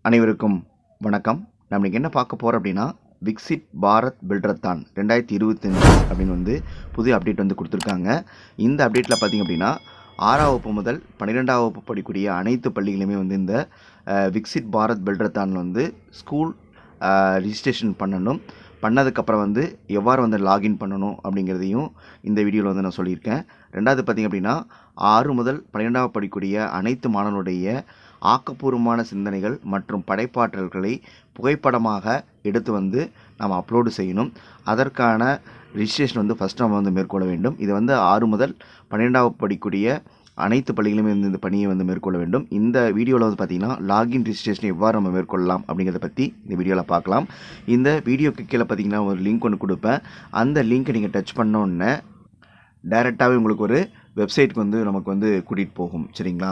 அனைவருக்கும் வணக்கம். நம்ம இன்னைக்கு என்ன பார்க்க போகிறோம் அப்படின்னா, விக்சிட் பாரத் பில்டரத்தான் 2025 அப்படின்னு வந்து புதிய அப்டேட் வந்து கொடுத்துருக்காங்க. இந்த அப்டேட்டில் பார்த்திங்க அப்படின்னா 6ஆம் வகுப்பு முதல் 12ஆம் வகுப்பு படிக்கக்கூடிய அனைத்து பள்ளிகளுமே வந்து இந்த விக்சிட் பாரத் பில்டரத்தானில் வந்து ஸ்கூல் ரிஜிஸ்ட்ரேஷன் பண்ணணும். பண்ணதுக்கப்புறம் வந்து எவ்வாறு வந்து லாகின் பண்ணணும் அப்படிங்கிறதையும் இந்த வீடியோவில் வந்து நான் சொல்லியிருக்கேன். ரெண்டாவது பார்த்திங்க அப்படின்னா 6 முதல் 12ஆம் படிக்கக்கூடிய அனைத்து மாணவனுடைய ஆக்கப்பூர்வமான சிந்தனைகள் மற்றும் படைப்பாற்றல்களை புகைப்படமாக எடுத்து வந்து நம்ம அப்லோடு செய்யணும். அதற்கான ரிஜிஸ்ட்ரேஷன் வந்து ஃபஸ்ட்டு நம்ம வந்து மேற்கொள்ள வேண்டும். இது வந்து 6 முதல் 12ஆம் படிக்கக்கூடிய அனைத்து பள்ளிகளுமே இந்த பணியை வந்து மேற்கொள்ள வேண்டும். இந்த வீடியோவில் வந்து பார்த்திங்கன்னா லாகின் ரிஜிஸ்ட்ரேஷன் எவ்வாறு நம்ம மேற்கொள்ளலாம் அப்படிங்கிறத பற்றி இந்த வீடியோவில் பார்க்கலாம். இந்த வீடியோக்கு கீழே பார்த்திங்கன்னா ஒரு லிங்க் ஒன்று கொடுப்பேன். அந்த லிங்க்கை நீங்கள் டச் பண்ணோன்னே டைரெக்டாகவே உங்களுக்கு ஒரு வெப்சைட்டுக்கு வந்து நமக்கு வந்து கூட்டிகிட்டு போகும். சரிங்களா?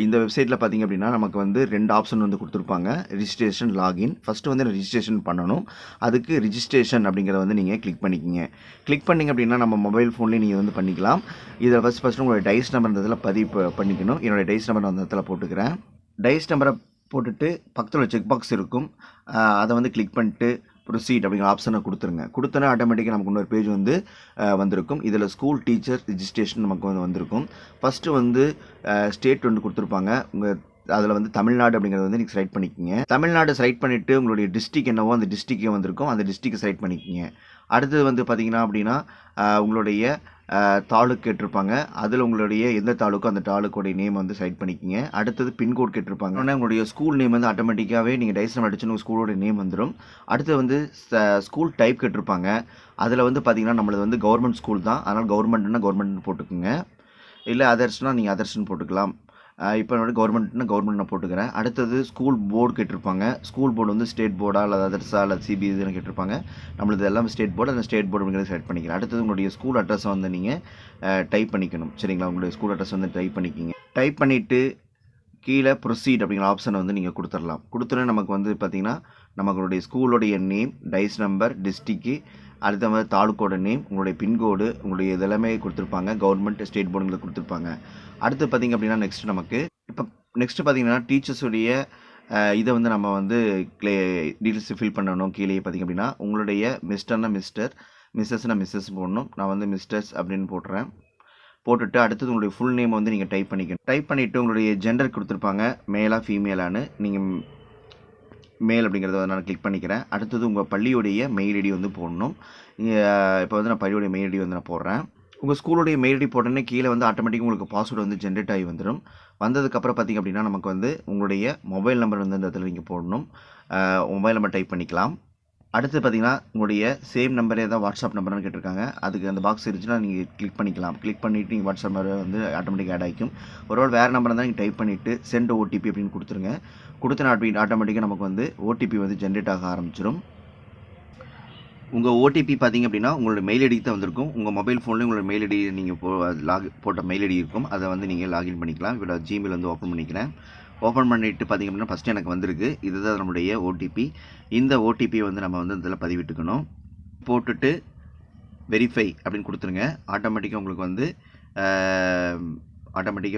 இந்த வெப்சைட்டில் பார்த்திங்க அப்படின்னா நமக்கு வந்து 2 ஆப்ஷன் வந்து கொடுத்துருப்பாங்க. Registration, login. ஃபஸ்ட்டு வந்து ரிஜிஸ்ட்ரேஷன் பண்ணணும். அதுக்கு ரிஜிஸ்ட்ரேஷன் அப்படிங்கிறத வந்து நீங்கள் கிளிக் பண்ணிக்கிங்க. கிளிக் பண்ணிங்க அப்படின்னா நம்ம மொபைல் ஃபோன்லேயே நீங்கள் வந்து பண்ணிக்கலாம். இதில் ஃபஸ்ட்டு உங்களோட டைஸ் நம்பர் இந்த இதில் பதிவு பண்ணிக்கணும். என்னோடய டைஸ் நம்பர் அந்த இடத்துல போட்டுக்கிறேன். டைஸ் நம்பரை போட்டுட்டு பக்கத்தில் செக் பாக்ஸ் இருக்கும். அதை வந்து கிளிக் பண்ணிட்டு ப்ரொசீட் அப்படிங்கிற ஆப்ஷனை கொடுத்துருங்க. கொடுத்தோன்னா ஆட்டோமேட்டிக்காக நமக்கு இன்னொரு பேஜ் வந்து வந்திருக்கும். இதில் ஸ்கூல் டீச்சர் ரிஜிஸ்ட்ரேஷன் நமக்கு வந்து வந்திருக்கும். ஃபஸ்ட்டு வந்து ஸ்டேட் வந்து கொடுத்துருப்பாங்க. உங்கள் அதில் வந்து தமிழ்நாடு அப்படிங்கிறத வந்து நீங்கள் செலக்ட் பண்ணிக்கிங்க. தமிழ்நாடு செலக்ட் பண்ணிவிட்டு உங்களுடைய டிஸ்ட்ரிக் என்னவோ அந்த டிஸ்ட்ரிக்கே வந்திருக்கும். அந்த டிஸ்ட்ரிக்கை செலக்ட் பண்ணிக்கிங்க. அடுத்தது வந்து பார்த்திங்கன்னா அப்படின்னா உங்களுடைய தாலுக் கேட்டிருப்பாங்க. அதில் உங்களுடைய எந்த தாலுக்கோ அந்த தாலுக்கோடைய நேம் வந்து செலக்ட் பண்ணிக்கிங்க. அடுத்தது பின்கோட் கேட்டிருப்பாங்க. ஆனால் உங்களுடைய ஸ்கூல் நேம் வந்து ஆட்டோமேட்டிக்காகவே நீங்கள் டைஸ் நம்பர் அடிச்சுன்னு உங்கள் ஸ்கூலோட நேம் வந்துடும். அடுத்தது வந்து ஸ்கூல் டைப் கேட்டிருப்பாங்க. அதில் வந்து பார்த்திங்கன்னா நம்மளது வந்து கவர்மெண்ட் ஸ்கூல் தான். அதனால் கவர்மெண்ட்னா கவர்மெண்ட்னு போட்டுக்குங்க. இல்லை அதர்ஸ்னால் நீங்கள் அதர்ஸ்னு போட்டுக்கலாம். இப்போ என்னோட கவர்மெண்ட்னா கவர்மெண்ட் நான் போட்டுக்கிறேன். அடுத்தது ஸ்கூல் போர்டு கேட்டிருப்பாங்க. ஸ்கூல் போர்டு வந்து ஸ்டேட் போர்டா இல்லை அதர்ஸா இல்லை சிபிஎஸ்சின்னு கேட்டிருப்பாங்க. நம்மளது எல்லாம் ஸ்டேட் போர்டு, அந்த ஸ்டேட் போர்டு அப்படிங்கிறத செலக்ட் பண்ணிக்கிறேன். அடுத்தது உங்களுடைய ஸ்கூல் அட்ரஸை வந்து நீங்கள் டைப் பண்ணிக்கணும். சரிங்களா? உங்களுடைய ஸ்கூல் அட்ரஸ் வந்து டைப் பண்ணிக்கிங்க. டைப் பண்ணிவிட்டு கீழே ப்ரொசீட் அப்படிங்கிற ஆப்ஷனை வந்து நீங்கள் கொடுத்துடலாம். கொடுத்தோன்னே நமக்கு வந்து பார்த்திங்கன்னா நம்மளுடைய ஸ்கூலோடைய நேம், டைஸ் நம்பர், டிஸ்ட்ரிக்கு, அடுத்த மாதிரி தாலுக்கோட நேம், உங்களுடைய பின்கோடு, உங்களுடைய இதெல்லாமே கொடுத்துருப்பாங்க. கவர்மெண்ட், ஸ்டேட் போர்டுங்களை கொடுத்துருப்பாங்க. அடுத்து பார்த்திங்க அப்படின்னா நெக்ஸ்ட்டு பார்த்திங்கன்னா டீச்சர்ஸுடைய இதை வந்து நம்ம வந்து டீட்டெயில்ஸ் ஃபில் பண்ணணும். கீழே பார்த்திங்க அப்படின்னா உங்களுடைய மிஸ்டர்னா மிஸ்டர், மிஸ்ஸஸ்னா மிஸ்ஸஸ் போடணும். நான் வந்து மிஸ்டர்ஸ் அப்படின்னு போட்டுறேன். போட்டுட்டு அடுத்தது உங்களுடைய ஃபுல் நேம் வந்து நீங்கள் டைப் பண்ணிக்கணும். டைப் பண்ணிவிட்டு உங்களுடைய ஜெண்டர் கொடுத்துருப்பாங்க. மேலா ஃபீமேலான்னு நீங்கள் மேல் அப்படிங்கிறத நான் கிளிக் பண்ணிக்கிறேன். அடுத்தது உங்கள் பள்ளியுடைய மெயில் ஐடி வந்து போடணும். இப்போ வந்து நான் பள்ளியுடைய மெயில் ஐடி வந்து நான் போடுறேன். உங்கள் ஸ்கூலுடைய மெயில் ஐடி போட்டோன்னே கீழே வந்து ஆட்டோமேட்டிக்காக உங்களுக்கு பாஸ்வேர்டு வந்து ஜென்ரேட் ஆகி வந்துடும். வந்ததுக்கப்புறம் பார்த்திங்க அப்படின்னா நமக்கு வந்து உங்களுடைய மொபைல் நம்பர் வந்து இந்த இடத்துல நீங்கள் போடணும். மொபைல் நம்பர் டைப் பண்ணிக்கலாம். அடுத்து பார்த்திங்கன்னா உங்களுடைய சேம் நம்பரே தான் வாட்ஸ்அப் நம்பர்னு கேட்டிருக்காங்க. அதுக்கு அந்த பாக்ஸ் இருந்துச்சுன்னா நீங்கள் கிளிக் பண்ணிக்கலாம். கிளிக் பண்ணிவிட்டு நீங்கள் வாட்ஸ்அப் நம்பர் வந்து ஆட்டோமேட்டிக்காக ஆட் ஆகிக்கும். ஒருவேளை வேறு நம்பர் தான் நீங்கள் டைப் பண்ணிவிட்டு சென்ட் ஓடிபி அப்படின்னு கொடுத்துருங்க. கொடுத்தன ஆட்டோமேட்டிக்காக நமக்கு வந்து ஓடிபி வந்து ஜென்ரேட் ஆக ஆரம்பிச்சிடும். உங்கள் ஓடிபி பார்த்திங்க அப்படின்னா உங்களோட மெயில் ஐடிக்கு தான் வந்திருக்கும். உங்கள் மொபைல் ஃபோன்லேயும் உங்களோட மெயில் ஐடி நீங்கள் போட்ட மெயில் ஐடி இருக்கும். அதை வந்து நீங்கள் லாகின் பண்ணிக்கலாம். இப்போ ஜிமெயில் வந்து ஓப்பன் பண்ணிக்கிறேன். ஓப்பன் பண்ணிவிட்டு பார்த்திங்க அப்படின்னா ஃபஸ்ட்டு எனக்கு வந்திருக்கு. இதுதான் நம்மளுடைய ஓடிபி. இந்த ஓடிபியை வந்து நம்ம வந்து இதில் பதிவிட்டுக்கணும். போட்டுட்டு வெரிஃபை அப்படின்னு கொடுத்துருங்க. ஆட்டோமேட்டிக்காக உங்களுக்கு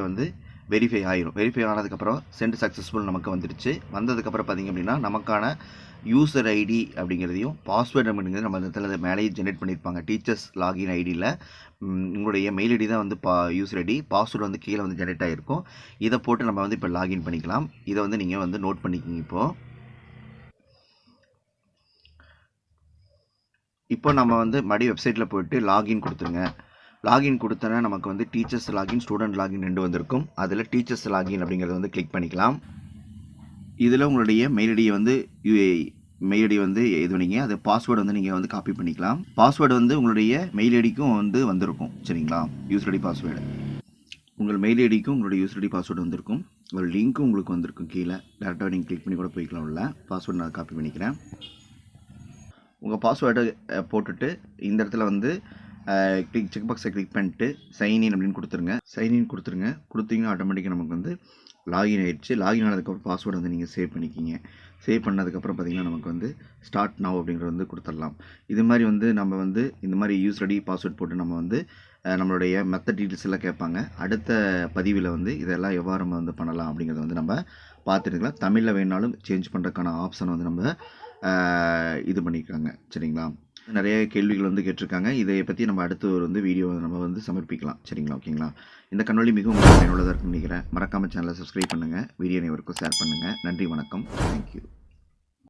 வந்து வெரிஃபை ஆகிடும். வெரிஃபை ஆனதுக்கப்புறம் சென்ட் சக்ஸஸ்ஃபுல் நமக்கு வந்துடுச்சு. வந்ததுக்கப்புறம் பார்த்திங்க அப்படின்னா நமக்கான யூசர் ஐடி அப்படிங்கிறதையும் பாஸ்வேர்டு அப்படிங்கிறது நம்ம இடத்துல மேலேயே ஜென்ரேட் பண்ணியிருப்பாங்க. டீச்சர்ஸ் லாகின் ஐடியில் உங்களுடைய மெயில் ஐடி தான் வந்து யூசர் ஐடி, பாஸ்வேர்டு வந்து கீழே வந்து ஜென்ரேட் ஆகிருக்கும். இதை போட்டு நம்ம வந்து இப்போ லாகின் பண்ணிக்கலாம். இதை வந்து நீங்கள் வந்து நோட் பண்ணிக்கிங்க. இப்போ நம்ம வந்து மறுபடியும் வெப்சைட்டில் போய்ட்டு லாகின் கொடுத்துருங்க. லாகின் கொடுத்தோன்னா நமக்கு வந்து டீச்சர்ஸ் லாகின், ஸ்டூடெண்ட் லாகின் 2 வந்திருக்கும். அதில் டீச்சர்ஸ் லாகின் அப்படிங்கிறத வந்து கிளிக் பண்ணிக்கலாம். இதில் உங்களுடைய மெயில் ஐடியை வந்து மெயில் ஐடி வந்து இது பண்ணிங்க. அது பாஸ்வேர்டு வந்து நீங்கள் வந்து காப்பி பண்ணிக்கலாம். பாஸ்வேர்டு வந்து உங்களுடைய மெயில் ஐடிக்கும் வந்து வந்திருக்கும். சரிங்களா? யூசர் ஐடி பாஸ்வேர்டு உங்கள் மெயில் ஐடிக்கும் உங்களுடைய யூசர் ஐடி பாஸ்வேர்டு வந்திருக்கும். ஒரு லிங்க்கும் உங்களுக்கு வந்திருக்கும். கீழே டேரெக்டாக நீங்கள் கிளிக் பண்ணி கூட போய்க்கலாம். உள்ள பாஸ்வேர்டு நான் காப்பி பண்ணிக்கிறேன். உங்கள் பாஸ்வேர்டை போட்டுட்டு இந்த இடத்துல வந்து செக் பாக்ஸை கிளிக் பண்ணிட்டு சைன்இன் அப்படின்னு கொடுத்துருங்க. கொடுத்தீங்கன்னா ஆட்டோமேட்டிக்காக நமக்கு வந்து லாகின் ஆகிடுச்சு. லாகின் ஆனதுக்கப்புறம் பாஸ்வேர்டு வந்து நீங்கள் சேவ் பண்ணிக்கிங்க. சேவ் பண்ணதுக்கப்புறம் பார்த்திங்கன்னா நமக்கு வந்து ஸ்டார்ட் நவ் அப்படிங்கிறது வந்து கொடுத்துடலாம். இது மாதிரி வந்து நம்ம வந்து இந்த மாதிரி யூசர் ஐடி பாஸ்வேர்ட் போட்டு நம்ம வந்து நம்மளுடைய மற்ற டீட்டெயில்ஸ் எல்லாம் கேட்பாங்க. அடுத்த பதிவில் வந்து இதெல்லாம் எவ்வாறு நம்ம வந்து பண்ணலாம் அப்படிங்கிறத வந்து நம்ம பார்த்துட்டுக்கலாம். தமிழில் வேணாலும் சேஞ்ச் பண்ணுறதுக்கான ஆப்ஷனை வந்து நம்ம இது பண்ணியிருக்காங்க. சரிங்களா? நிறைய கேள்விகள் வந்து கேட்டிருக்காங்க. இதை பற்றி நம்ம அடுத்து ஒரு வந்து வீடியோ நம்ம வந்து சமர்ப்பிக்கலாம். சரிங்களா? ஓகேங்களா? இந்த காணொளி மிகவும் பயனுள்ளதாக இருக்குன்னு நினைக்கிறேன். மறக்காமல் சேனலை சப்ஸ்கிரைப் பண்ணுங்கள். வீடியோ அனைவருக்கும் ஷேர் பண்ணுங்கள். நன்றி, வணக்கம். தேங்க்யூ.